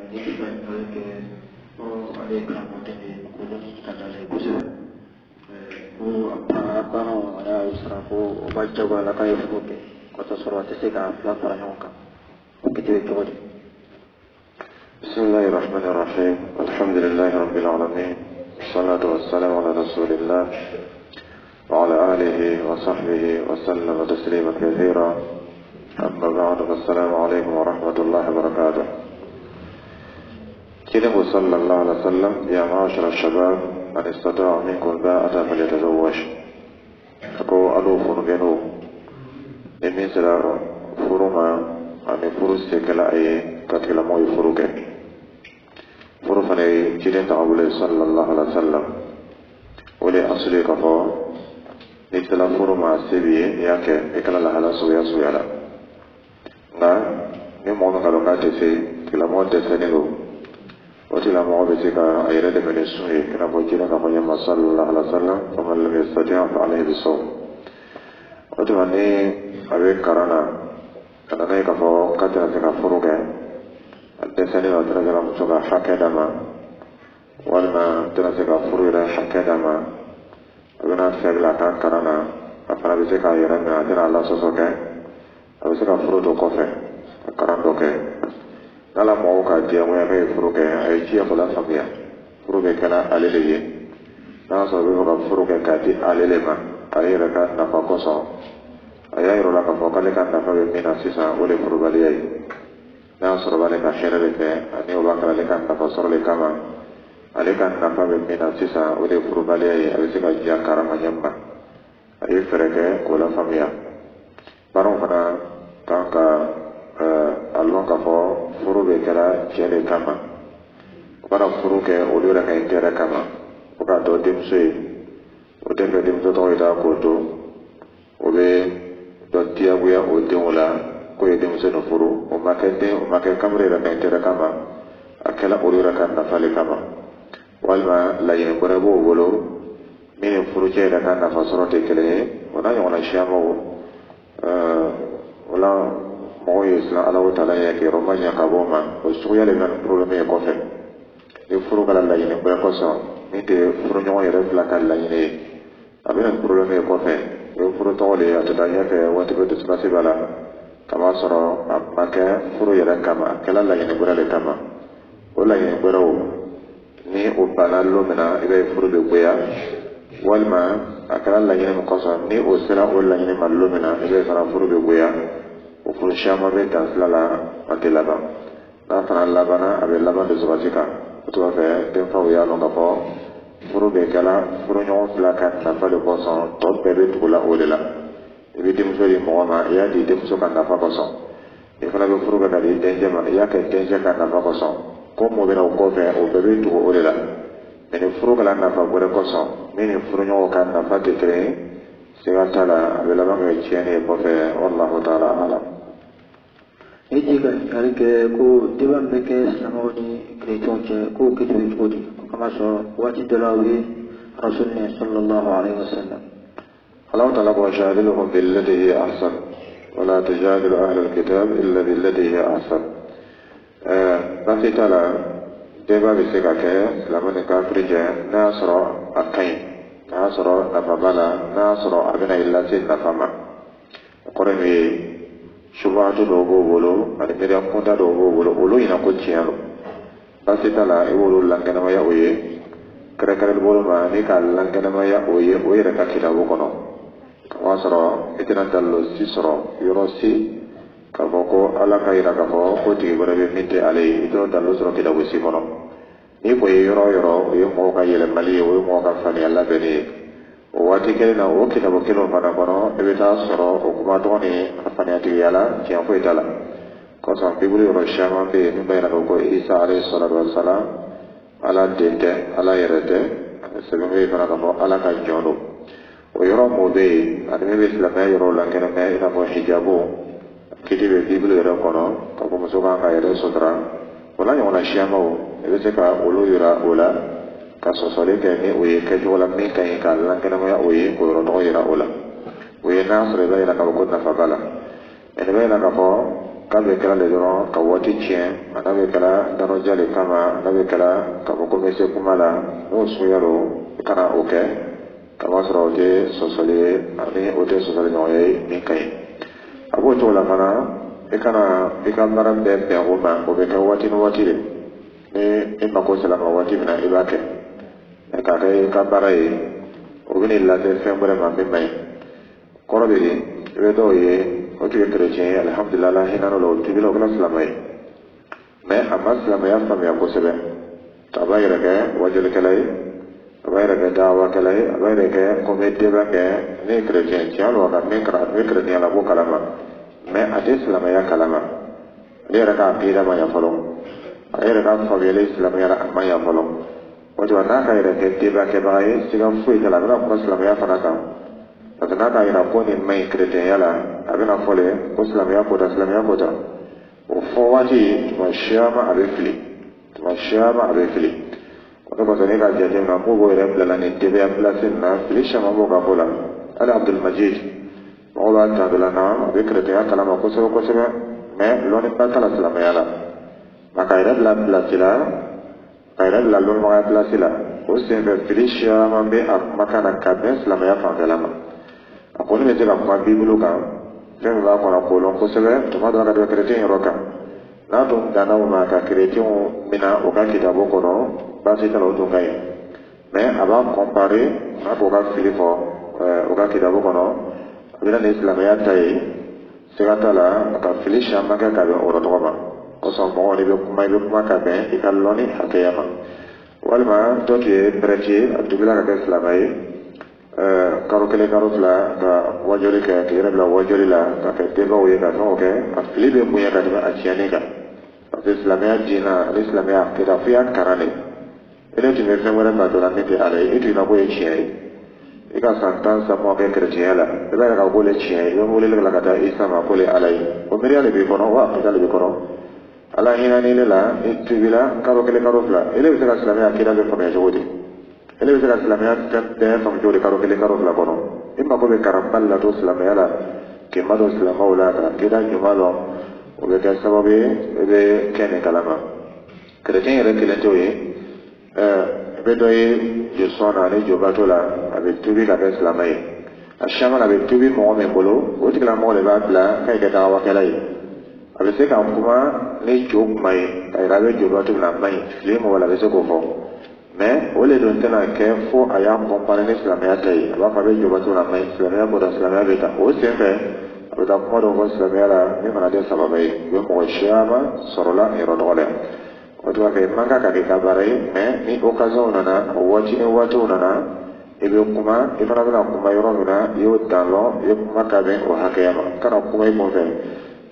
بسم الله الرحمن الرحيم. الحمد لله رب العالمين، والصلاة والسلام على رسول الله وعلى آله وصحبه وسلم تسليما كثيرا. أما بعد، فالسلام عليكم ورحمة الله وبركاته. كلمة صلى الله عليه وسلم: يا معاشر الشباب من استطاع منكم الباءة فليتزوج. أكو ألوف بينو من سلا فرما أن فرس كلا أي كتلا موي فروك فرفني كلمة أولي صلى الله عليه وسلم ولي أصلي كفو نتلا فرما سبي ياك إكلا لها سويا سويا لا نا نمون كالوكاتي سي كلا موت سنينو وتلا موابسك أيرد من السوء كنا بوجينا كفو صلى الله عليه وسلم فمن لم يستطيع فعليه بالصوم. وتمني أبي كرانا كنا نيكفو كتلا سكا فروك الدساني وتنزل مصوغا حكا دما ولما تنزل فرويرا حكا دما أبنا سيبلا كان كرانا أفنا بسيكا يرمي عدنا الله سوسوكا أبسيكا فرودو كوفي كران دوكي نالا موكا ديامو يغي فروكي أي جيا فلا سميا فروكي كنا أليلي ناسو بيوكا فروكي كاتي أليلي ما أي ركا نفا كوسو أي رولا كفوكا لكا نفا بمينا سيسا ولي فروبالي ناصر بالك خير لك أني وبكر لك أن تفسر لك ما عليك أن نفهم من السيسا ودي فروبالي أبسك جاء كرم يمبا أي فرق ولا فميا بارون فنا كانك اللون كفو فروبي كلا جيري كما وكان فروك أولي لك إنجيري كما وكان دو دمسي ودمك دمسو تويدا كوتو وبي دو تيابويا ودمولا koye denmisɛnnin furu o ma kɛ kamere yɛrɛ ka intérêt kama a kɛla olu yɛrɛ ka nafali kama walima laɲini wɛrɛ b'o bolo min ni furucɛ yɛrɛ ka nafa sɔrɔ tɛ kelen ye o n'a ɲɔgɔnna siyamaw o la mɔgɔw ye siran Alahu Taala ɲɛ kɛyɔrɔ ma ɲɛ ka bɔ o ma o suguya de bɛ na ni problème ye kɔfɛ ni furu kɛla laɲini wɛrɛ kɔsɔn min tɛ furuɲɔgɔn yɛrɛ fila ka laɲini ye a bɛ na ni problème ye kɔfɛ o ye furu tɔgɔ de ye a tɛ taa ɲɛfɛ waati bɛ dusukasi b'a la kama sɔrɔ a ma kɛ furu yɛrɛ kama a kɛla laɲini wɛrɛ de kama o laɲini wɛrɛw ni o banna don min na i bɛ furu bɛ goya walima a kɛra laɲini min kɔsɔn ni o sera o laɲini ma don min na i bɛ fana furu bɛ goya o furu caman bɛ dan sira la a tɛ laban n'a fana labanna a bɛ laban dusukasi kan o tuma fɛ denfaw y'a dɔn k'a fɔ furu bɛ kɛla furuɲɔgɔn fila ka nafa de kɔsɔn tɔ bɛɛ bɛ tugu la o de la. I bɛ denmuso di mɔgɔ ma i y'a di denmuso ka nafa kɔsɔn i fana bɛ furu kɛ ka di dencɛ ma i y'a kɛ dencɛ ka nafa kɔsɔn ko mɔɔ bɛ na o kɔfɛ o bɛɛ bɛ tugu o de la mɛ ni furu kɛla nafa wɛrɛ kɔsɔn min ni furuɲɔgɔn ka nafa tɛ kelen ye siga t'a la a bɛ laban kɛ tiɲɛni ye kɔfɛ wallahu ta'ala alam. I ji ka ɲininkali kɛ ko deban bɛ kɛ silamɛw ni kerecɛnw cɛ k'o kɛcogo cogo di o kama sɔrɔ waati dɔ la u ye rasulullah sallallahu alaihi wasallam. الله تعالى وجادلهم بالتي هي أحسن ولا تجادل أهل الكتاب إلا بالتي هي أحسن. نفي تعالى دبا بسكاك لمن كافر جاء ناصر أكين ناصر نفبلا ناصر أبنى إلا سين نفما قرمي شبهة دوغو بولو أن مريم كنت دوغو بولو أولو ينقل تيانو نفي تعالى يقولوا لنكنا يأوي كركر البولو ما نيكا لنكنا يأوي ويركا كتابو كنو kama sɔrɔ i tɛna dalilo si sɔrɔ yɔrɔ si k'a fɔ ko ala ka yira k'a fɔ ko tigi wɛrɛ bɛ min tɛ ale ye i t'o dalilo sɔrɔ kitabu si kɔnɔ n'i ko ye yɔrɔ o yɔrɔ o ye mɔgɔw ka yɛlɛmali ye o ye mɔgɔw ka faamuya labɛnni ye o waati kelen na o kitabu kelen fana kɔnɔ i bɛ taa sɔrɔ o kuma tɔgɔ ni a faamuyatigiya la tiɲɛ foyi t'a la kosɔn bibuli yɔrɔ caman bɛ yen min b'a yira ko Isa alayhi salatu wa salam ala den tɛ ala yɛrɛ tɛ sɛbɛn bɛ yen fana k'a fɔ ala ka jɔn don. O yɔrɔ mɔɔ bɛ yen ani min bɛ silamɛya yɔrɔ la kɛnɛmɛ i n'a fɔ hijabu kiti bɛ bibili yɛrɛ kɔnɔ k'a fɔ muso kan ka yɛrɛ sutura o la ɲɔgɔnna siyamaw i bɛ se ka olu yira o la ka sɔsɔli kɛ ni o ye kɛcogo la min ka ɲi ka lankɛnɛmaya o ye k'o yɔrɔ tɔgɔ yira o la o ye n'a sɔrɔ i b'a yira k'a fɔ ko nafa b'a la mɛ nin b'a yira k'a fɔ kabe kala le dɔrɔn ka waati tiɲɛ a n'a bɛ kɛra danɔja le kama n'a bɛ kɛra ka fɔ ko n bɛ se kuma la n'o suguya don i kana o kɛ kama sɔrɔ o tɛ sɔsɔli ye ani o tɛ sɔsɔli ɲɔgɔn ye min ka ɲi a b'o cogo la fana i kana i ka baara bɛɛ bɛn o ma o bɛ kɛ waati ni waati de ni i mako sera ma waati min na i b'a kɛ mɛ k'a kɛ i ka baara ye o bɛ n'i lase fɛn wɛrɛ ma min man ɲi kɔrɔ bɛ yen i bɛ dɔw ye o tun ye kerecɛn ye alihamudulila hinɛ la o tubila o kɛra silamɛ ye mɛ a ma silamɛya faamuya kosɛbɛ a b'a yɛrɛ kɛ wajilikɛla ye a b'a yɛrɛ kɛ dawakɛla ye a b'a yɛrɛ kɛ ko n bɛ deba kɛ ne ye kerecɛn tiɲɛ don a ka min bɛ kerecɛnya la ko kalama mɛ a tɛ silamɛya kalama ale yɛrɛ ka akida ma ɲɛ fɔlɔ a yɛrɛ ka faamuyali silamɛya a ma ɲɛ fɔlɔ o tuma n'a ka yɛrɛ kɛ deba kɛbaga ye siga foyi t'a la a bɛna kuma silamɛya fana kan parce que n'a ka yira ko nin maɲi kerecɛnya la a bɛna fɔ le ko silamɛya ko ta o fɔ waati tuma caman a bɛ fili o de kosɔn ne ka jate minɛ k'o b'o yɛrɛ bilala nin debeya pilasi nin na fili caman b'o ka ko la hali abudulmajid mɔgɔw b'a ta dɔ la na a bɛ kerecɛnya kalama kosɛbɛ mɛ lɔnniba t'a la silamɛya la nka ka yɛrɛ bila pilasi la ka yɛrɛ bila lɔnnibagaya pilasi la o senfɛ fili caman bɛ a kumakan na ka bɛn silamɛya fanfɛla ma a kɔni bɛ se ka kuma bibulu kan fɛn min b'a kɔnɔ k'o lɔn kosɛbɛ tuma dɔ la ka tɛmɛ kerecɛn yɔrɔ kan n'a tun danna o ma ka kerecɛnw mina o ka kitabu kɔnɔ baasi t'a la o tun ka ɲi mɛ a b'a kɔnpare n'a k'o ka fili fɔ o ka kitabu kɔnɔ a bɛna ni silamɛya ta ye siga t'a la a ka fili caman kɛ ka bɛn o yɔrɔ tɔgɔ ma kosɔn mɔgɔ i bɛ kuma ka bɛn i ka lɔnni hakɛya ma walima dɔ tun ye pɛrɛti ye a tubila ka kɛ silamɛ ye karo kelen karo fila ka wajoli kɛ k'i yɛrɛ bila wajoli la ka kɛ denbaw ye ka fɛnw kɛ a fili bɛ bonya ka tɛmɛ a tiɲɛni kan parce que silamɛya diinɛ ani silamɛya akida fo i y'a karan de e ne tun bɛ fɛn wɛrɛ ta dɔ la min tɛ ala ye e tun na k'o ye tiɲɛ ye i ka san 10 san mɔgɔ kɛ kerecɛnya la i b'a yɛrɛ ka k'o le tiɲɛ ye i bɛ wele la ka taa isa ma k'o le ala ye o miiriya de b'i kɔnɔ wa akida de b'i kɔnɔ ala hinɛni ne la i tubila karo kelen karo fila e bɛ se ka silamɛya akida bɛ faamuya cogo di e bɛ se ka silamɛya bɛɛ faamu cogo di karo kelen karo fila kɔnɔ i mako bɛ karanbali la to silamɛya la k'i ma don silamɛw la ka akida ɲuman dɔn o bɛ kɛ sababu ye i bɛ kɛ nin kalama kerecɛn yɛrɛ kelen t'o ye i bɛ dɔ ye josɔn na ani jobato la a bɛ tubi ka kɛ silamɛ ye a caman a bɛ tubi mɔgɔ min bolo o tigilamɔgɔ de b'a bila k'a kɛ dagawakɛla ye a bɛ se ka kuma ni jo kuma ye ka yira a bɛ jobato min na a man ɲi fili mɔgɔ la a bɛ se k'o fɔ mɛ o le don tɛna kɛ fo a y'a kɔnpare ni silamɛya ta ye a b'a fɔ a bɛ jobato la a man ɲi silamɛya bɔra silamɛya bɛ ta o senfɛ a bɛ taa kuma dɔ fɔ silamɛya la min fana tɛ sababa ye u bɛ mɔgɔ caman sɔrɔla yɔrɔ dɔgɔ la o tuma fɛ man kan ka kɛ ka baara ye mɛ ni occasion nana o waati ni waatiw nana i bɛ kuma i fana bɛna kuma yɔrɔ min na i y'o dan lɔ i ye kuma ka bɛn o hakɛya ma kana kuma i kunfɛ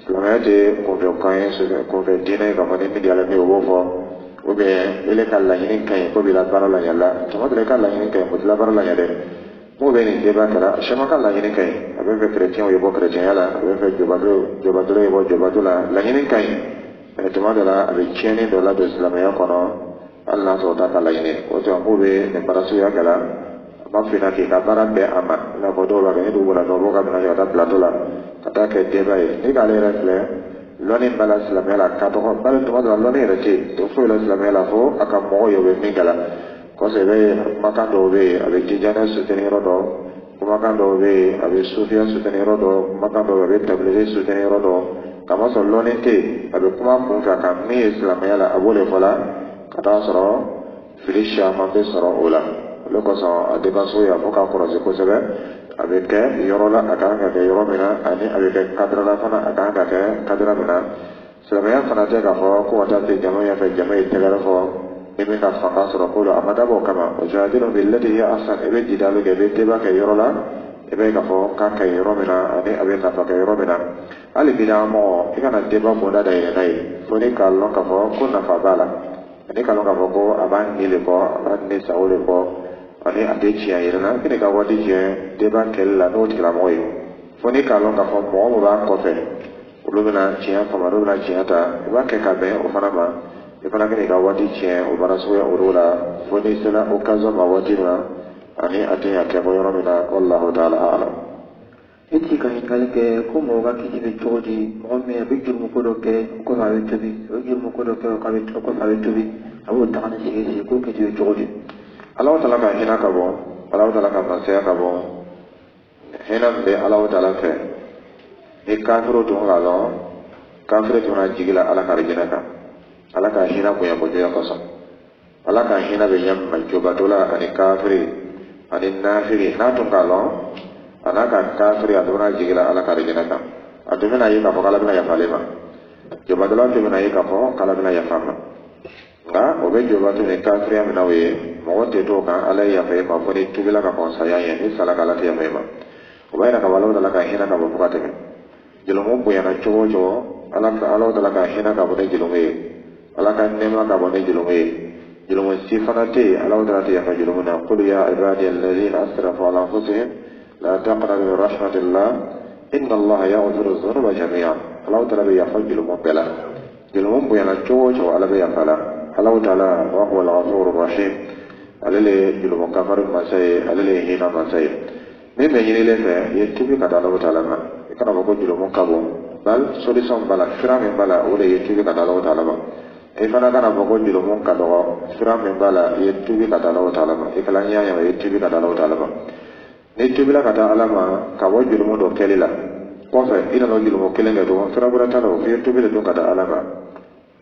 silamɛya tɛ kunfɛkan ye kunfɛ diinɛ ye k'a fɔ ni min diyara min o b'o fɔ ou bien ele ka laɲini ka ɲi ko b'i la baara la ɲɛ la tuma dɔ i ka laɲini ka ɲi o t'i la baara la ɲɛ dɛ m'o bɛ nin débat kɛra caman ka laɲini ka ɲi a bɛ fɛ kerecɛnw ye bɔ kerecɛnya la a bɛ fɛ jobatɔla ye bɔ jobato la laɲini ka ɲi mɛ tuma dɔ la a bɛ tiɲɛni dɔ ladon silamɛya kɔnɔ hali n'a sɔrɔ t'a ka laɲini o tuma m'o bɛ nin baara suguya kɛ la a b'a f'i ɲɛna k'i ka baara bɛn a ma i n'a fɔ dɔw b'a kɛ ni dugu la dɔw ka minɛ ka taa plateau la ka taa kɛ débat ye ni k'ale yɛrɛ filɛ lɔnni b'a la silamɛya la ka dɔgɔ bari tuma dɔ la lɔnni yɛrɛ tɛ yen o foyi la silamɛya la fo a ka mɔgɔ ye o bɛ min kɛ la kɔsɔ i bɛ kumakan dɔw bɛ yen a bɛ tijanɛ suteni yɔrɔ dɔ kumakan dɔw bɛ yen a bɛ sufiya suteni yɔrɔ dɔ kumakan dɔw a bɛ tablige suteni yɔrɔ dɔ kamasɔrɔ lɔnni tɛ yen a bɛ kuma kun fɛ ka min ye silamɛya la a b'o de fɔ la ka taa sɔrɔ fili caman bɛ sɔrɔ o la olu kosɔn a debanso y'a fɔ k'a kɔlɔsi kosɛbɛ a bɛ kɛ yɔrɔ la a kan ka kɛ yɔrɔ min na ani a bɛ kɛ kadira la fana a kan ka kɛ kadira min na silamɛya fana tɛ k'a fɔ ko ka taa se jama ɲɛfɛ jama ye tɛgɛrɛ fɔ i bɛ ka fanga sɔrɔ ko la a ma dabɔ o kama o jahadinu billati hiya ahsan i bɛ jidali kɛ i bɛ deba kɛ yɔrɔ la i bɛ k'a fɔ k'a ka ɲi yɔrɔ min na ani a bɛ nafa kɛ yɔrɔ min na hali bi mɔgɔ i kana deba bonda da yɛlɛ n'a ye fo ni k'a lɔn k'a fɔ ko nafa b'a la ani k'a lɔn k'a fɔ ko a b'a ni le kɔ a b'a ni sago le kɔ ani a tɛ tiɲɛ yɛrɛ la kini ka waati tiɲɛ deba kɛlɛ la n'o tigilamɔgɔ ye fo ni k'a lɔn k'a fɔ mɔgɔ min b'a kɔfɛ olu bɛna tiɲɛ fama olu bɛna tiɲɛ ta i b'a kɛ ka bɛn o fana ma i fana kini ka waati tiɲɛ o baara suguya olu la fo ni sera occasion ma waati min na ani a tɛ ɲɛ kɛ bɔ yɔrɔ min na wallahu ta'ala a'lam iti ka hingali ke ko mo ga kiti be chodi mo me be jurmu ko do ke ko ha be tubi o jurmu ko do ke ko be ko ha be tubi abu ta kana sigi ko kiti be chodi Allah ta'ala ka hina ka bo Allah ta'ala ka masaya ka bo hina be Allah ta'ala fe e kafiru to ga lo kafiru to na jigila ala ka rejina ka ala ka hina ko ya ko ya ko so ala ka hina be nyam man joba dola ani kafiri ani nafiri na to ga lo anaka kafiri aduna jigila ala ka rejina ka aduna yi ka ko kala bina ya falema joba dola to bina yi ka ko kala bina ya fama nga obe joba to ne kafiri amina we mo wote to ka ala ya fe ma foni tubila ka ko saya ya ni sala kala ya mema obaina ka walo dala ka hina ka bo fukate me jilomo bu yana chowo chowo ala ka ala dala ka hina ka bo de jilome ala ka nema ka bo de jilome jilomo sifanate ala dala ya fa jilomo na qul ya ibadi alladhina asrafu ala anfusihim la taqrabu min rahmatillah inna allaha yaghfiru dhunuba jami'an ala dala ya fa jilomo bela jilomo bu yana chowo chowo ala ya fala ala dala wa huwa al-ghafurur rahim alele jilomo kafar masai alele hina masai min be yini lefe ye tubi kata Allah Ta'ala ma ikana ko julo mon kabo bal solution bala fira min bala wala ye tubi kata Allah Ta'ala ma e fana kana ko julo mon kado fira min bala ye tubi kata Allah Ta'ala ma e kala nya ya ye tubi kata Allah Ta'ala ma ne tubi la kata Allah ma ka wo julo mon do kelila ko fe ina no julo mon kelenga do fira bura talo ye tubi le do kata Allah ma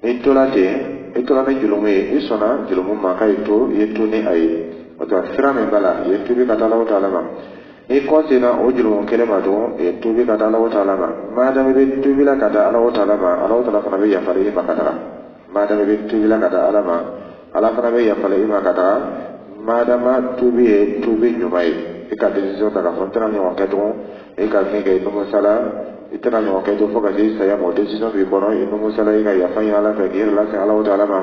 e tolate e tolane julo me e sona julo mon ma kai to ye tuni ai o to fira min bala ye tubi kata Allah Ta'ala ma ni konsina o jurumo kele ma do e tubi kata Allah Ta'ala ma madame be tubi la kata Allah Ta'ala ma Allah Ta'ala fana be ya fare ma kata madame be tubi la kata Allah ma Allah fana be ya fare ma kata madama tubi e tubi nyumai e ka decision ta ka fontana ni wanke do e ka ni ke no sala itana ni wanke do foka ji saya mo decision bi bono e no sala e ka ya fa ya la fe ni la se Allah Ta'ala ma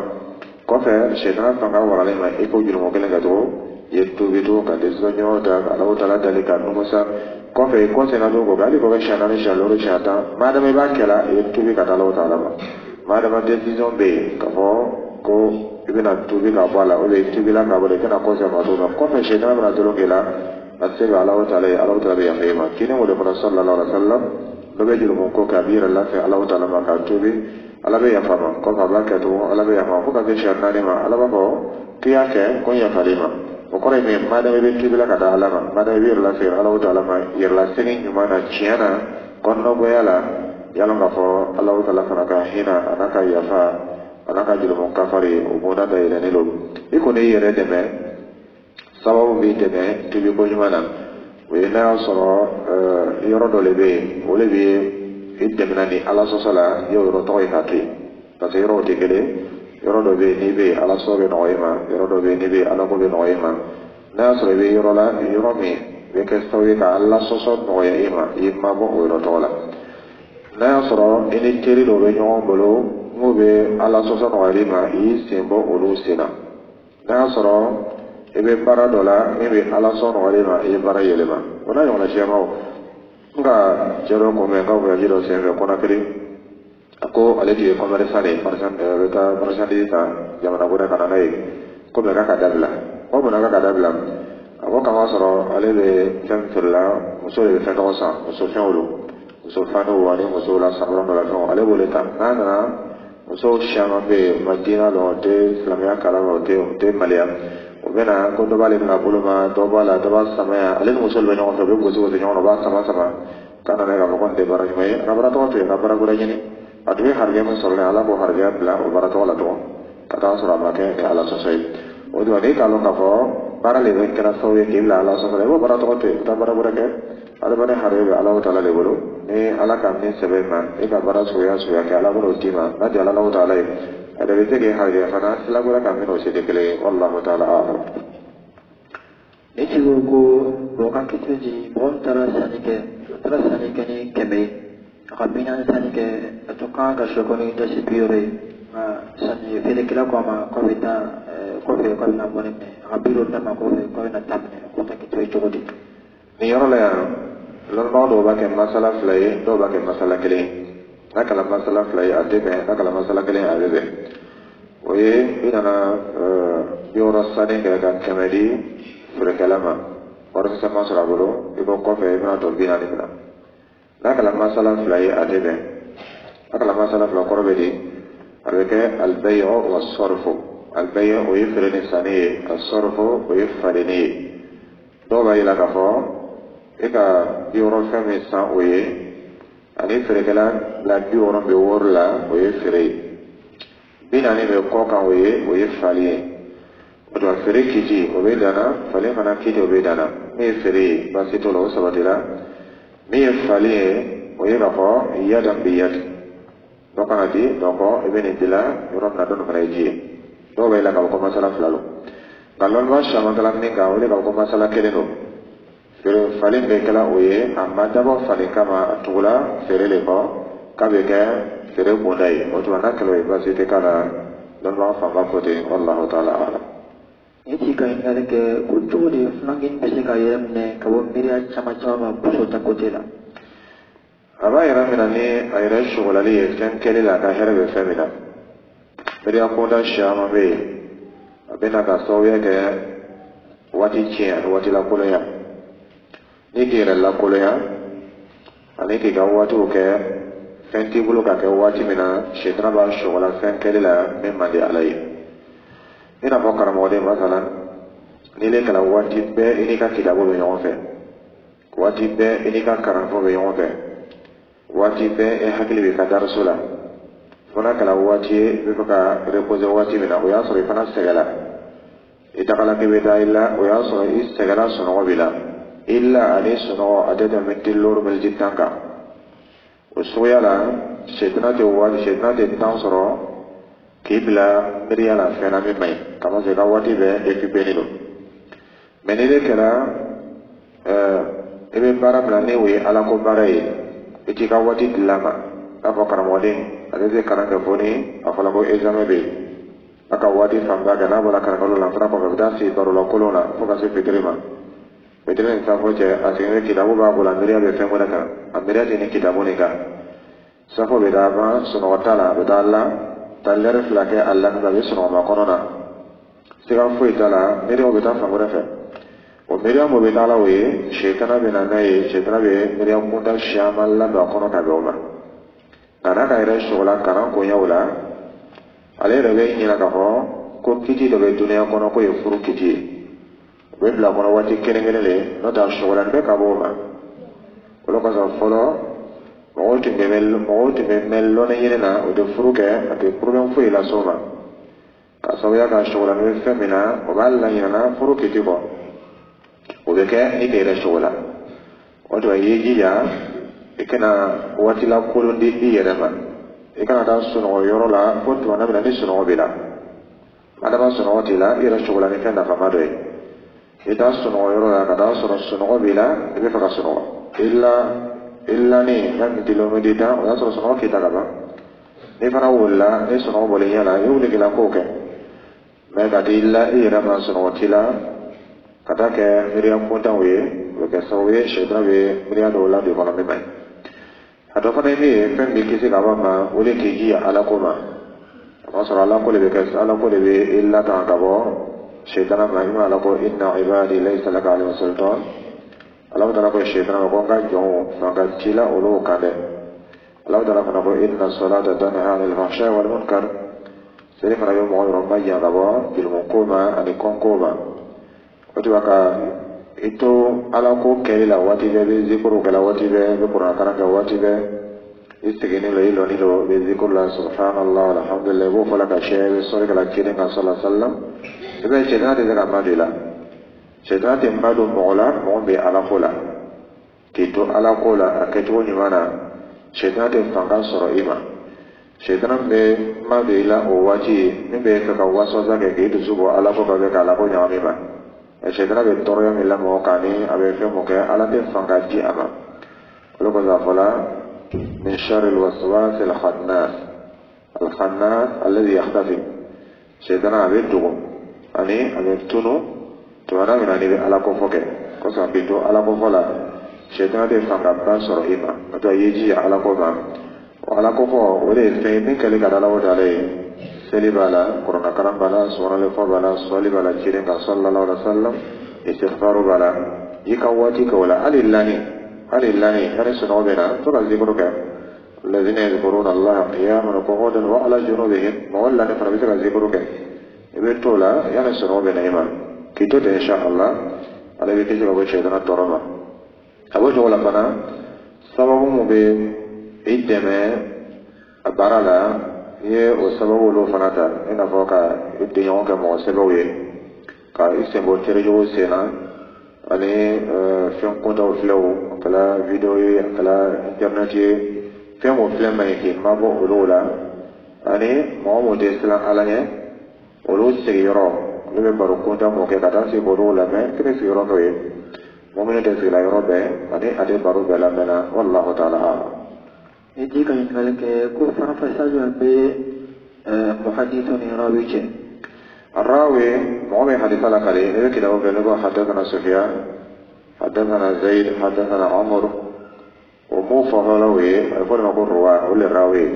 ko fe shetan fanga wala le ma e ko jurumo kele ga do yettu bitu ka desonyo da Allah Ta'ala dalika numusa ko fe ko se na do ko gali ko shana ni shaloro chata madame ba kala yettu bi ka Allah Ta'ala ma madame decision be ka ko ibina tubi ka bala o le tubi la ka bole kana ko se ma do ko fe shena na do gela asebe Allah Ta'ala ya fema kini mo de sallallahu alaihi wasallam do be jiru ko kabira la fe Allah Ta'ala ma ka tubi ala be ya fama ko ka ba ka to ala be ya fama ko ka ke shana ni ma ala ba ko kiya ke ko ya kalima o kore me madame be tibila kata alama madame be la fe Allah Ta'ala ma yerla seni nyumana chiana konno boyala yalo ngafo Allah Ta'ala kana ka hina anaka yafa anaka jilo mon kafari o moda da ile nilo iko ne yere deme sababu bi deme tibi ko nyumana we na soro yoro dole be o le be idemna ni Allah sala yoro to ikati ta yoro tikele yoro do be ni be ala sobe no yema yoro do be ni be ala ko be no yema na so be yoro la yoro mi be ke sawi ka alla soso no yema yema bo yoro to la na so ini teri do be nyon bolo mo be ala soso no yema yi sembo olu sina na so e be para dola mi be ala soso no yema yi para yelema ona yona shema nga jero ko me ka be jiro sembe ko na kiri ako ale di komersale marsan ta jamana bude kana nay ko be ka kadabla o bona ka kadabla ako kama soro ale be tanfilla muso le fa ko sa muso fawlu muso fano wali muso la sabran la no ale bole ta nana muso shama be madina lo de islamia kala lo de malia o bena ko do bale na buluma do bala do ba samaya ale muso le no to be go so de no ba sama kana ne ga ko de baraj mai rabara to te rabara gura ni adwe harga men sorle ala bo harga bla o barato la to kata sura ma ke ala sosai o do ne kalo ka fo para le ben kara so ye kibla ala sosai o barato ko te ta bara bura ke ala bane harga ala Ta'ala le bolo ne ala kam ne sebe man e ka bara so ya ke ala bolo tima na jala Allah Ta'ala ada bete ke harga fana sila bura kam no se de kele wallahu Ta'ala a'lam ne ti ko kan ke ji bon tara sani ke ni kebe Kabina sani ke atoka ka shokoni da sipiore sani fele kila kwa ma kobita kofe kwa na bone me abiro na ma kofe kwa na tamne ko ta kito chodi ni yoro la lon ba do ba ke masala flay do ba ke masala kele nakala masala flay adebe nakala masala kele adebe oye ina na yoro sani ke ka kemedi fere kalama war sama sura bolo iko kofe ina to bina ni bina ناكل المسألة فلا أدبه ناكل المسألة فلا قربتي أبيك البيع والصرف البيع ويفرن ثاني الصرف ويفرني دوبا إلى كفو إذا بيورو فمي سانوي أني فرقلا لا بيورو بيور لا ويفري بين أني بيقوكا ويفري ودوا فري كيجي وبيدانا فلي منا كيجي وبيدانا مي فري باسيتو لو سبتلا مي فري ويغفو يدا بيد دوكا دي دوكو ابن دلا يورو نادون فريجي دوبا إلى كفو مسألة فلالو قالوا ما شاء الله كلام نيكا ولي كفو مسألة كيلو falin be kala oye amma dabo falin kama atula serele ko kabe ke sere bodai o to nakalo e basite kala don ba fa ba kote wallahu taala ala eti kain ngale ke kutuli flangin bese ka yemne kabo miriya chama chama buso ta kotela aba ira minani ayra shugulali esen kelila ka herbe femina miriya koda shama be abena ka sowe ke wati chia wati la koloya ni kira la koloya ani ki ga watu ke fenti bulu ka ke wati mina shetra ba shogola fen kelila memma di alai ina fokara mode masalan ni le kala wati be ini ka kidabo be yonfe wati be ini ka karanfo be yonfe wati be e hakili be ka darsula fona kala wati be ka reposer wati mina o ya so be fana segala ita kala ke be da illa o ya so is segala sono bila إلا أن يسنو عدد من تلور بالجتانكا وسويالا شيطنات ووالي شيطنات التنصر كيبلا مريالا فينا ممي كما زيغاواتي بي يكبينيلو من إذا كلا إبن بارا ملانيوي على كباري إتيغاواتي دلاما أفو كرمودين أدزي كرانك فوني أفلقو إزامي بي أكاواتي فانغاغا نابولا كرانكولو لانفرا فبداسي بارو لكولونا فوكاسي فكريما Betul safo je asinge kitabu ba bola miriya be fengo naka amiriya tini kitabu nika safo be daba sono watala be dalla taller flake Allah na be sono ma konona siga fo itala miriya be ta fango refe o miriya mo be dalla we shaytana be na nay shaytana be miriya munda shama Allah ba kono ta be oma kana ka ire shola kana ko nyawla ale rebe ni na ka ko kiti do be duniya kono ko e furu kiti webla kono wati kenengenele no ta shogolan be ka boma wala ko sa folo mawti memel lo ne yena o de furuke ate problem fu ila soma ka so ya ka shogolan be femina o balla yana furuke tipo o be ke ni ke re shogola o do yeji ya ikena wati la kolondi di yerema ikena ta suno yoro la fotu na be ni suno bila adama suno wati la ira shogolan ke na famado ita suno yoro la kada suno suno bila ibe faka suno illa ni nan kilomedita o yaso suno kita kaba ni fana wala ni suno bole yala yuli kila koke me kadi illa ira ma suno tila kata ke miriam ponta we ke sawe shedra we miriam dola de kono me mai ato fana ni fem bi kisi kaba ma wole kiji ala koma ma sura ala ko le ke ala ko le illa ta kabo شيطان ما يقول لكم إن عبادي ليس لك عليهم سلطان الله تعالى يقول الشيطان يقول جو فقد تلا أولو كذا الله تعالى يقول إن الصلاة تنهى عن الفحشاء والمنكر سليم رأيهم غير ما يغضب بالمقومة أن يكون قوما وتبقى itu ala ko kela wati be zikru kala wati be qur'an karanga wati be istigini lo ilo ni lo be zikru la subhanallah alhamdulillah wo fala ka shebe sore kala kire ka sallallahu alaihi wasallam ibe shedate daga madila shedate mbado mola mombe ala kola kito ala kola aketo ni mana shedate fanga soro ima shedan be madila o wati nimbe ka waso zake ke itu subo ala ko ka ala ko nyami ba shedan be toro yami la mo kani abe fe mo ke ala te fanga ji ama lo ko za fala min shar al waswas al khannas alladhi yakhtafi shedan abe dugo ani abe tunu to ana mina ni ala ko foke ko sa bito ala ko fola shedan te fanga ba soro ima to yeji ala ko ba ala ko fo wole fe min kale kada la wada le selibala qur'an karam bala sura le fo bala solibala ciren ka sallallahu alaihi wasallam istighfaru bala yika wati ka wala alillahi علي اللاني يعني سنوبنا ترى ذكرك الذين يذكرون الله قياما وقعودا وعلى جنوبهم مولا نفربتك ذكرك يبتولا يعني سنوبنا إيمان كتوت إن شاء الله على بكتك أبو شيطان الترمى أبو جولا فنا سبب مبي إدمى البرالا هي وسبب لو فناتا إن فوق الدنيا كما سبوي كاسم بوتريجو سينا أني فيلم كونتو فلو كلا فيديو كلا إنترنت فيلم وفيلم ما يكين ما بو أولولا أني ما موديسلا على أولو سيرو لبي بارو كونتا موكي كتا سي أولولا ما كري سيرو كوي مؤمن تسيلا يرو بي أني أدي بارو بلا منا والله تعالى يجي كان يقولك كفر فساجوا بمحدثون راويجه الراوي معومي حديث لك عليه إذا كده وقال حدثنا سفيان حدثنا زيد حدثنا عمر وموفى غلوي يقول ما يقول رواه ولا الراوي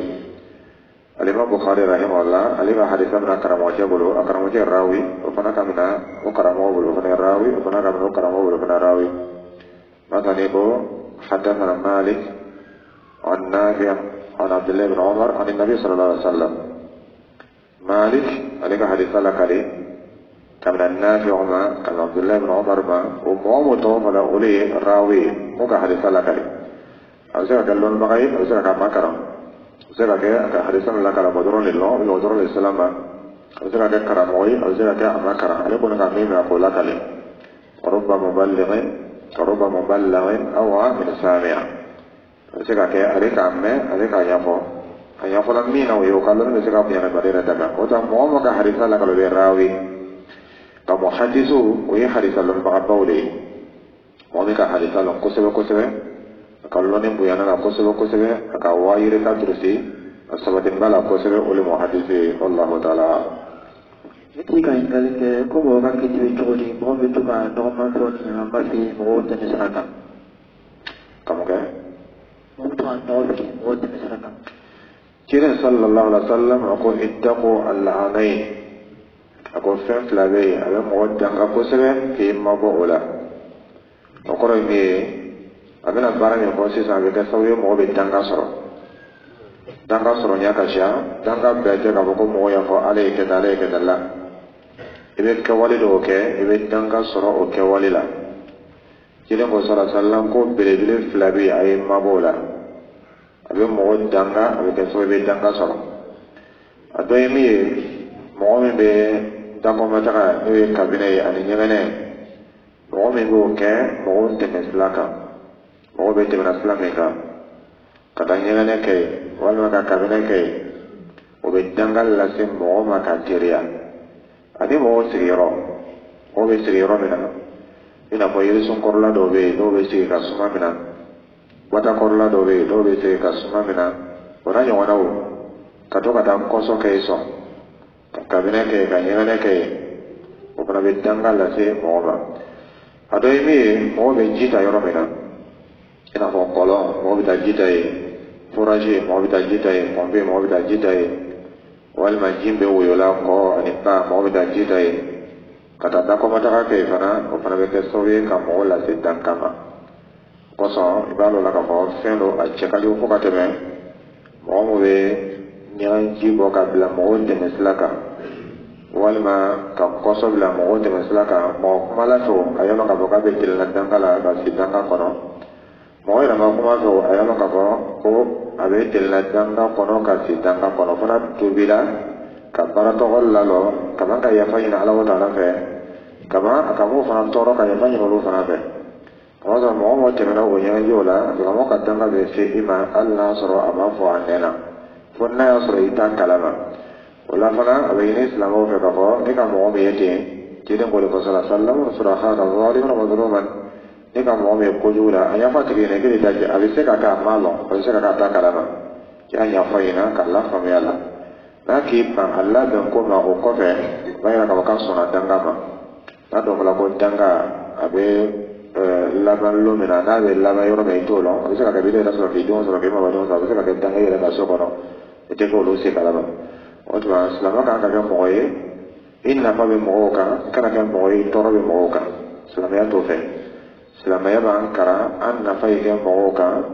الإمام البخاري رحمه الله الإمام حديث من أكرم وجبله أكرم وجه الراوي وفنك من أكرم وجبله فن الراوي وفنك من أكرم وجبله فن الراوي مثلا يقول حدثنا مالك عن نافع عن عبد الله بن عمر عن النبي صلى الله عليه وسلم مالك عليك حديث لك عليه كمن النافع ما كان عبد الله بن عمر ما ومعوم توفى أولي الراوي موكا حديث لك عليه أوزيك اللون بغيب أوزيك ما كرم أوزيك حديث لك على مدرون الله ومدرون الإسلام أوزيك كرموي أوزيك ما كرم عليكم نقامين أقول لك عليه ورب مبلغ أو من سامع أوزيك عليك عمي عليك يفو hanya falan mina yo kalau ni sekap yang berbeda dengan orang mau maka hadis lah kalau berawi kamu hadisu we hadis lah bakat bauli mau maka hadis lah kusebe kalau ni buaya nak kusebe akawai reka terusi sahabat bala kusebe oleh mau hadis Allah Taala. Jadi kan kalau kau orang kita curi mau itu kan normal tu ni masih mau jenis seragam. Kamu ke? Mau tuan mau jenis seragam. كده صلى الله عليه وسلم أقول اتقوا اللعنين أقول فهمت لبي أبي مودن أقسم في مبؤلة أقول إني أبينا بارني قوسيس أبي كسوي موبي دنگا سرو نياكاشا دنگا بيتك أبوكو مويا فو عليك دلا إبي كوالي دوكي إبي دنگا سرو أوكي والي لا كده صلى الله عليه وسلم كو بلي فلبي أي مبؤلة abe mo danga abe ke so be danga soro adoy mi mo mi be dango mata e kabine ani nyene mo mi go ke mo te meslaka mo be te meslaka kada nyene ke wala ka kabine ke o be danga la se mo ma ka tiria ade mo sigiro o be sigiro mina ina ko yesu korla do be sigika suma mina wata korla dobe se kasuma mina wana nyona wo katoka ta koso keiso kabine ke kanyene ke opana bitanga la se moba ado imi mo be jita yoro mina ina ko kolo mo bita jita e forage mo bita jita e pombe mo bita jita e wal majimbe wo yola ko ani pa mo bita jita e kata ta ko mata ke fana opana be ke sowe ka mo la se tankama koso ibalo la ka fo fendo a chekali ko ka tebe mo mo be nyan ji bo ka bla mo de meslaka walma ka koso bla mo de meslaka mo mala to ayono ka bo ka be til na dangala ka sidanga kono mo ira ma kuma to ayono ka bo ko abe til na danga kono ka sidanga kono fana tubila ka bara to golla lo kama ka ya fa ina ala wa taala fe kama akamu fana toro ka ya fa ni lo fana fe wasa mo temena o nyan yola ga mo ka tanga be se ima Allah soro ama fo anena fonna ya soro ita kalama wala fana abayni islamo fe ka fo ni ka mo be yete kiden ko ko sallallahu alaihi wasallam sura hada zalim wa mazluman ni ka mo be ko jula aya fa tege ne gidi taje abi se ka ka malo o se ka ka ta kalama ya nya fa ina kala fa me Allah na ki pa Allah ben ko ma o ko fe bayra ka ka sona danga ma na do la ko danga abe laban lumina na be laban yoro me tolo o se ka bile da so ke don so ke ma ba don so se ka ke tanga yere ka so kono e te ko lo se kala ba o to islama ka ka mo ye inna fa be mo ka kana ka mo ye toro be mo ka islama ya to fe silamaya b'an karan an nafa ye kɛ mɔgɔw kan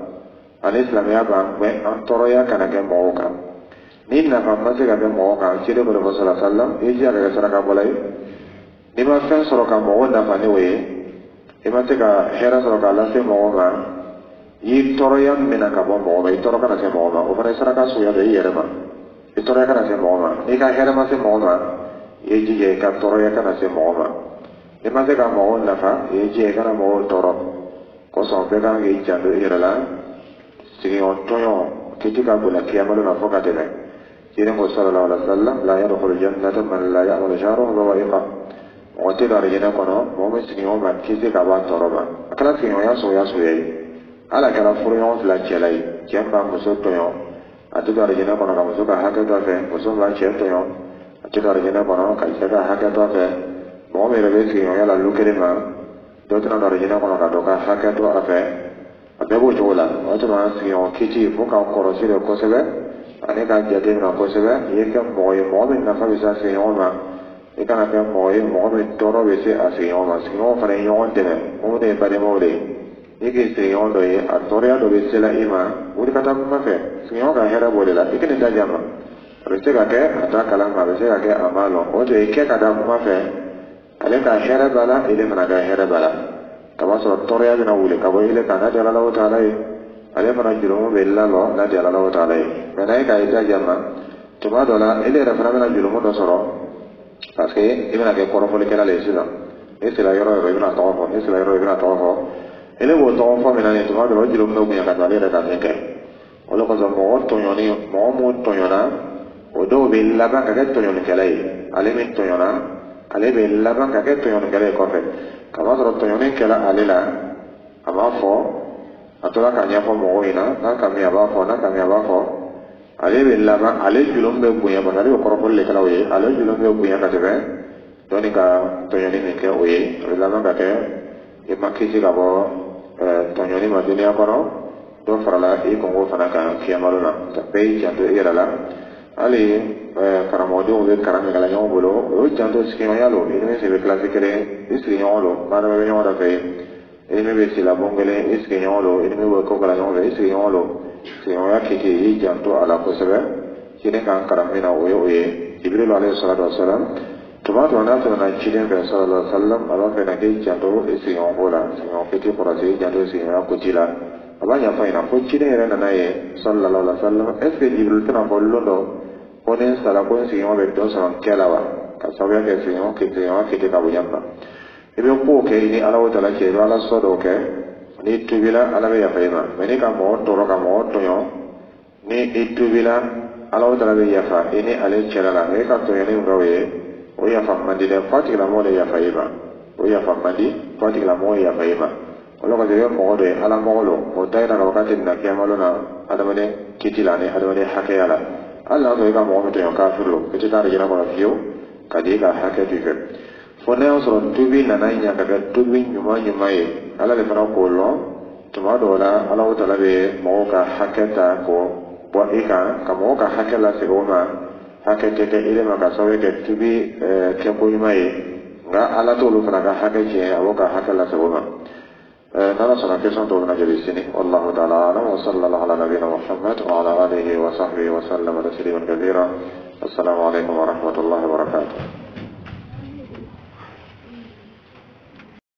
ani silamaya b'an gɛn an tɔɔrɔya kana kɛ mɔgɔw kan ni nafa ma se ka kɛ mɔgɔw kan selen kɔrɔ sallallahu alaihi wasallam i jija ka kɛ saraka bɔla ye n'i ma fɛn sɔrɔ ka mɔgɔw nafa ni o ye i ma se ka hɛrɛ sɔrɔ k'a lase mɔgɔw ma i tɔɔrɔya minɛ ka bɔ mɔgɔ ma i tɔɔrɔ kana se mɔgɔ ma o fana ye saraka suguya dɔ i yɛrɛ ma i tɔɔrɔya kana se mɔgɔ ma n'i ka hɛrɛ ma se mɔgɔ ma i ye jija i ka tɔɔrɔya kana se mɔgɔ ma n'i ma se ka mɔgɔw nafa i ye jija i kana mɔgɔw tɔɔrɔ kosɔn bɛɛ kan k'i janto i yɛrɛ la sigiɲɔgɔn tɔɲɔ kiti ka bonya kiyama don na fo ka tɛmɛ jiri ko sallallahu alaihi wasallam la yadkhulu jannata man la ya'malu jaruhu bawa'iqa mɔgɔ tɛ don alijinɛ kɔnɔ mɔgɔ min sigiɲɔgɔn ma kisi ka bɔ a tɔɔrɔ ma a kɛra sigiɲɔgɔnya suguya ye ala kɛra furuɲɔgɔn fila cɛla ye cɛ min b'a muso tɔɲɔ a tɛ don alijinɛ kɔnɔ ka muso ka hakɛ to a fɛ muso min b'a cɛ tɔɲɔ a tɛ don alijinɛ kɔnɔ ka cɛ ka hakɛ to a fɛ mɔgɔ min yɛrɛ bɛ sigiɲɔgɔnya la lu kelen ma dɔ tɛna don alijinɛ kɔnɔ ka dɔ ka hakɛ to a fɛ a bɛɛ b'o cogo la o tuma sigiɲɔgɔn kiti fo ka kɔlɔsi de kosɛbɛ ani ka jateminɛ kosɛbɛ i ye kɛ mɔgɔ ye mɔgɔ min nafa bɛ se a sigiɲɔgɔn ma i kana kɛ mɔgɔ ye mɔgɔ min tɔɔrɔ bɛ se a sigiɲɔgɔn ma sigiɲɔgɔn fana ye ɲɔgɔn dɛmɛ minnu de ye balimaw de ye i k'i sigiɲɔgɔn dɔ ye a tɔɔrɔya dɔ bɛ se la i ma wuli ka taa kuma fɛ sigiɲɔgɔn ka hɛrɛ b'o de la i kana da jama a bɛ se ka kɛ a t'a kalama a bɛ se ka kɛ a m'a lɔn o de ye kɛ ka taa kuma fɛ ale ka hɛrɛ b'a la ele fana ka hɛrɛ b'a la kaba sɔrɔ tɔɔrɔya bɛna wuli ka bɔ ele kan n'a diyara Alahu Taala ye ale fana jurumu bɛ lalɔ n'a diyara Alahu Taala ye mɛ n'a ye k'a ye da jama tuma dɔ la ele yɛrɛ fana bɛna jurumu dɔ sɔrɔ parce que i bɛna kɛ kɔrɔfɔlikɛla le ye sisan ni sera yɔrɔ yɔrɔ i bɛna tɔgɔ fɔ ni sera yɔrɔ i bɛna tɔgɔ fɔ ele b'o tɔgɔ fɔ min na nin tuma dɔ la o jurumu bɛ bonya ka don ale yɛrɛ ka min kɛ o de kosɔn mɔgɔ tɔɲɔni mɔgɔ mun tɔɲɔna o dɔw bɛ laban ka kɛ tɔɲɔnikɛla ye ale min tɔɲɔna ale bɛ laban ka kɛ tɔɲɔnikɛla ye kɔfɛ kaba sɔrɔ tɔɲɔni kɛla ale la a b'a fɔ a tora k'a ɲɛfɔ mɔgɔw ɲɛna n'a ka min a b'a fɔ n'a ka min a b'a fɔ ale bɛ laban ale jurumu bɛ bonya parce que ale bɛ kɔrɔfɔlikɛlaw ye ale jurumu bɛ bonya ka tɛmɛ dɔnni ka tɔɲɔni min kɛ o ye a bɛ laban ka kɛ i ma kisi ka bɔ tɔɲɔni ma duniya kɔnɔ dɔ farala i kɔngɔ fana kan kiyama na ka bɛɛ y'i janto i yɛrɛ la hali karamɔgɔdenw bɛ kalan min kala ɲɔgɔn bolo o ye janto sigiɲɔgɔnya lo i ni bɛ kilasi kelen i sigiɲɔgɔn lo maadama bɛ ɲɔgɔn dɔ fɛ i ni bɛ silabon kelen i sigiɲɔgɔn lo i ni bɛ ko kalan ɲɔgɔn fɛ i sigiɲɔgɔn lo sigiɲɔgɔnya kiki i y'i janto a la kosɛbɛ sini kan kalan min na o ye o ye Jibril alayhi salatu wasalam tuma dɔ n'a tɛmɛna ciden fɛ sallallahu alaihi wasallam a b'a fɛ ka k'i janto i sigiɲɔgɔn ko la sigiɲɔgɔn kiti kɔrɔsi i janto i sigiɲɔgɔnya ko ci la a b'a ɲɛfɔ ɲɛna fo ciden yɛrɛ nana ye sallallahu alaihi wasallam est ce que Jibril tɛna fɔ lon dɔ ko ni sara ko n sigiɲɔgɔn bɛ dɔ sɔrɔ n kɛ la wa ka sababuya kɛ sigiɲɔgɔn kiti ka bonya ma i bɛ kow kɛ i ni Alahu Taala cɛ i bɛ Ala sɔ dɔw kɛ n'i tubila Ala bɛ yafa i ma mɛ ni ka mɔgɔ tɔɔrɔ ka mɔgɔ tɔɲɔ ni i tubila Alahu Taala bɛ yafa i ni ale cɛla la mɛ i ka tɔɲɔni min kɛ o ye o yafa man di dɛ fo a tigilamɔgɔ de yafa i ma o yafa man di fo a tigilamɔgɔ yafa i ma o la kɔsɔ i bɛ mɔgɔ dɔ ye Ala mɔgɔ lo o ta yira ka fɔ k'a tɛ na kiyama na adamaden kiti la ani adamaden hakɛya la hali n'a sɔrɔ i ka mɔgɔ min tɔɲɔ kafiri lo i tɛ taa alijinɛ kɔnɔ fiyewu ka di i ka hakɛ to i fɛ fo n'a y'a sɔrɔ tubi nana ɲa ka kɛ tubi ɲuman ye Ala de fana k'o lɔn tuma dɔw la Alahu Taala bɛ mɔgɔw ka hakɛ ta k'o bɔ i kan ka mɔgɔw ka hakɛ lasegin o ma hakɛ tɛ kɛ i ma ka sababu kɛ tubi kɛko ɲuman ye nka Ala t'olu fana ka hakɛ tiɲɛ a b'o ka hakɛ lasegin o ma n'Ala sɔnna question dɔw bɛna jaabi sini wallahu ta'ala a'lam wa sallallahu ala nabiyina Muhammad wa ala alihi wa sahbihi wa sallama tasliman kathira assalamu alaikum wa rahmatullahi wa barakatuh